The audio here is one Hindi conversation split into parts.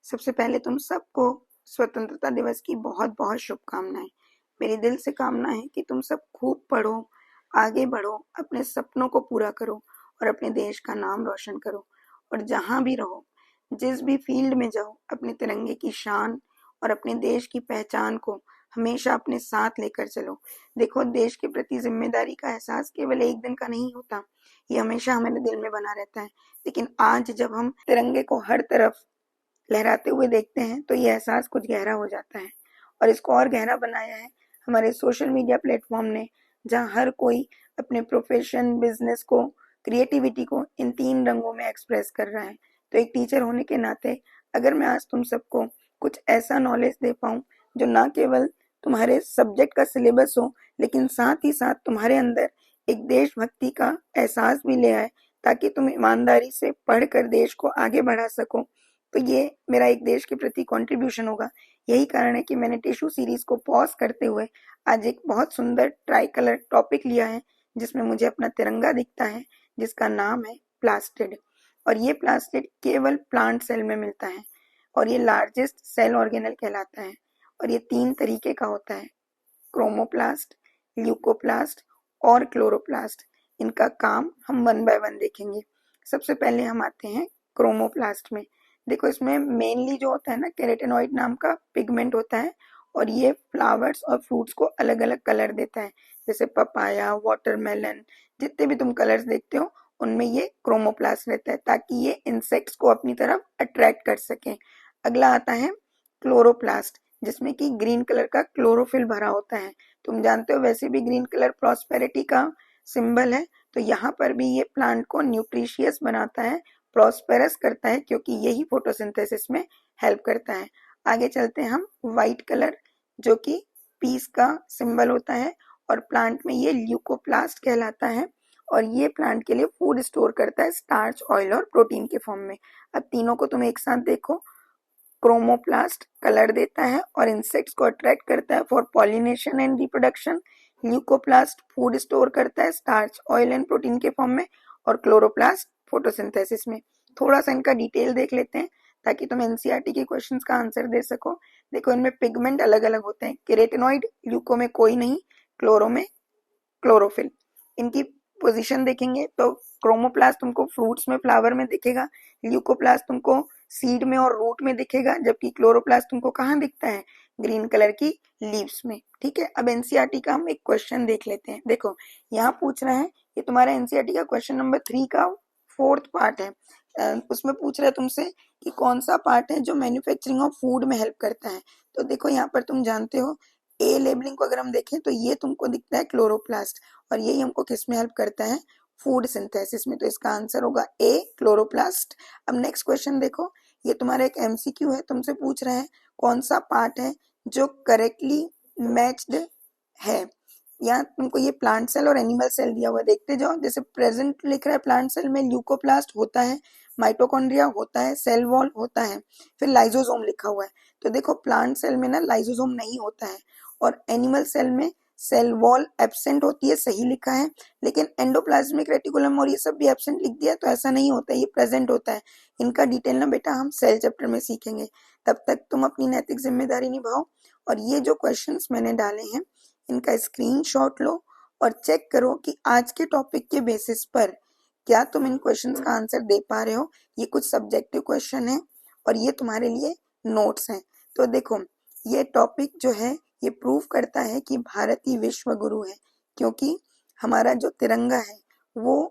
सबसे पहले तुम सबको स्वतंत्रता दिवस की बहुत बहुत शुभकामनाएं। मेरी दिल से कामना है कि तुम सब खूब पढ़ो, आगे बढ़ो, अपने सपनों को पूरा करो और अपने देश का नाम रोशन करो। और जहां भी रहो, जिस भी फील्ड में जाओ, अपने तिरंगे की शान और अपने देश की पहचान को हमेशा अपने साथ लेकर चलो। देखो, देश के प्रति जिम्मेदारी का एहसास केवल एक दिन का नहीं होता, ये हमेशा हमारे दिल में बना रहता है। लेकिन आज जब हम तिरंगे को हर तरफ लहराते हुए देखते हैं तो ये एहसास कुछ गहरा हो जाता है। और इसको और गहरा बनाया है हमारे सोशल मीडिया प्लेटफॉर्म ने, जहां हर कोई अपने प्रोफेशन, बिजनेस को, क्रिएटिविटी को इन 3 रंगों में एक्सप्रेस कर रहा है। तो एक टीचर होने के नाते अगर मैं आज तुम सबको कुछ ऐसा नॉलेज दे पाऊं जो ना केवल तुम्हारे सब्जेक्ट का सिलेबस हो, लेकिन साथ ही साथ तुम्हारे अंदर एक देशभक्ति का एहसास भी ले आए, ताकि तुम ईमानदारी से पढ़कर देश को आगे बढ़ा सको, तो ये मेरा एक देश के प्रति कंट्रीब्यूशन होगा। यही कारण है कि मैंने टिश्यू सीरीज को पॉज करते हुए आज एक बहुत सुंदर ट्राई कलर टॉपिक लिया है, जिसमें मुझे अपना तिरंगा दिखता है, जिसका नाम है प्लास्टिड। और ये प्लास्टिड केवल प्लांट सेल में मिलता है और ये लार्जेस्ट सेल ऑर्गेनल कहलाता है। और ये 3 तरीके का होता है, क्रोमोप्लास्ट, ल्यूकोप्लास्ट और क्लोरोप्लास्ट। इनका काम हम 1 बाय 1 देखेंगे। सबसे पहले हम आते हैं क्रोमोप्लास्ट में। देखो, इसमें मेनली जो होता है ना, केराटिनॉइड नाम का पिगमेंट होता है और ये फ्लावर्स और फ्रूट्स को अलग अलग कलर देता है। जैसे पपाया, वाटरमेलन, जितने भी तुम कलर्स देखते हो उनमें ये क्रोमोप्लास्ट रहता है, ताकि ये इंसेक्ट्स को अपनी तरफ अट्रैक्ट कर सके। अगला आता है क्लोरोप्लास्ट, जिसमें कि ग्रीन कलर का क्लोरोफिल भरा होता है। तुम जानते हो वैसे भी ग्रीन कलर प्रॉस्पेरिटी का सिंबल है, तो यहाँ पर भी ये प्लांट को न्यूट्रिशियस बनाता है, प्रॉस्पेरस करता है, क्योंकि यही फोटोसिंथेसिस में हेल्प करता है। आगे चलते हैं हम व्हाइट कलर, जो कि पीस का सिंबल होता है और प्लांट में ये ल्यूकोप्लास्ट कहलाता है। और ये प्लांट के लिए फूड स्टोर करता है, स्टार्च, ऑयल और प्रोटीन के फॉर्म में। अब तीनों को तुम एक साथ देखो, क्रोमोप्लास्ट कलर देता है और इंसेक्ट्स को अट्रैक्ट करता है for pollination and reproduction. Leucoplast food store करता है, स्टार्च, ऑयल एंड प्रोटीन के फॉर्म में। और क्लोरोप्लास्ट फोटोसिंथेसिस में। थोड़ा सा इनका डिटेल देख लेते हैं ताकि तुम एनसीईआरटी के क्वेश्चंस का आंसर दे सको। देखो, इनमें पिगमेंट अलग अलग होते हैं। केराटिनॉइड ल्यूको में कोई नहीं, क्लोरो में क्लोरोफिल। इनकी पोजीशन देखेंगे तो क्रोमोप्लास्ट तुमको फ्रूट्स में, फ्लावर में दिखेगा, ल्यूकोप्लास्ट तुमको सीड में और रूट में दिखेगा, जबकि क्लोरोप्लास्ट तुमको कहाँ दिखता है, ग्रीन कलर की लीव्स में। ठीक है, अब एनसीईआरटी का हम एक क्वेश्चन देख लेते हैं। देखो, यहाँ पूछ रहा है, ये तुम्हारा एनसीईआरटी का क्वेश्चन नंबर 3 का 4th पार्ट है। उसमें पूछ रहा है तुमसे कि कौन सा पार्ट है जो मैन्युफैक्चरिंग ऑफ फूड में हेल्प करता है। तो देखो, यहाँ पर तुम जानते हो, ए लेबलिंग को अगर हम देखें तो ये तुमको दिखता है क्लोरोप्लास्ट, और यही हमको किस में हेल्प करता है, फूड सिंथेसिस में। तो इसका आंसर होगा ए, क्लोरोप्लास्ट। अब नेक्स्ट क्वेश्चन देखो, ये तुम्हारा एक एमसीक्यू है, तुमसे पूछ रहा है कौन सा पार्ट है जो करेक्टली मैच्ड है। यहाँ तुमको ये प्लांट सेल और एनिमल सेल दिया हुआ है, देखते जाओ। जैसे प्रेजेंट लिख रहा है, प्लांट सेल में ल्यूकोप्लास्ट होता है, माइटोकॉन्ड्रिया होता है, सेल वॉल होता है, फिर लाइजोसोम लिखा हुआ है। तो देखो, प्लांट सेल में ना लाइजोसोम नहीं होता है, और एनिमल सेल में सेल वॉल एब्सेंट होती है, सही लिखा है। लेकिन एंडोप्लाज्मिक रेटिकुलम और ये सब भी एब्सेंट लिख दिया, तो ऐसा नहीं होता है, ये प्रेजेंट होता है। इनका डिटेल ना बेटा हम सेल चैप्टर में सीखेंगे। तब तक तुम अपनी नैतिक जिम्मेदारी निभाओ, और ये जो क्वेश्चंस मैंने डाले हैं इनका स्क्रीनशॉट लो और चेक करो कि आज के टॉपिक के बेसिस पर क्या तुम इन क्वेश्चंस का आंसर दे पा रहे हो। ये कुछ सब्जेक्टिव क्वेश्चन है और ये तुम्हारे लिए नोट्स हैं। तो देखो, ये टॉपिक जो है ये प्रूव करता है कि भारत ही विश्व गुरु है, क्योंकि हमारा जो तिरंगा है वो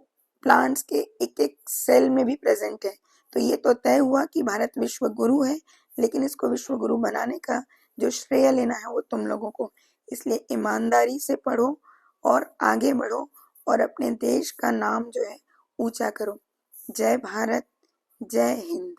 प्लांट्स के एक एक सेल में भी प्रेजेंट है। तो ये तो तय हुआ कि भारत विश्व गुरु है, लेकिन इसको विश्व गुरु बनाने का जो श्रेय लेना है वो तुम लोगों को। इसलिए ईमानदारी से पढ़ो और आगे बढ़ो और अपने देश का नाम जो है ऊंचा करो। जय भारत, जय हिंद।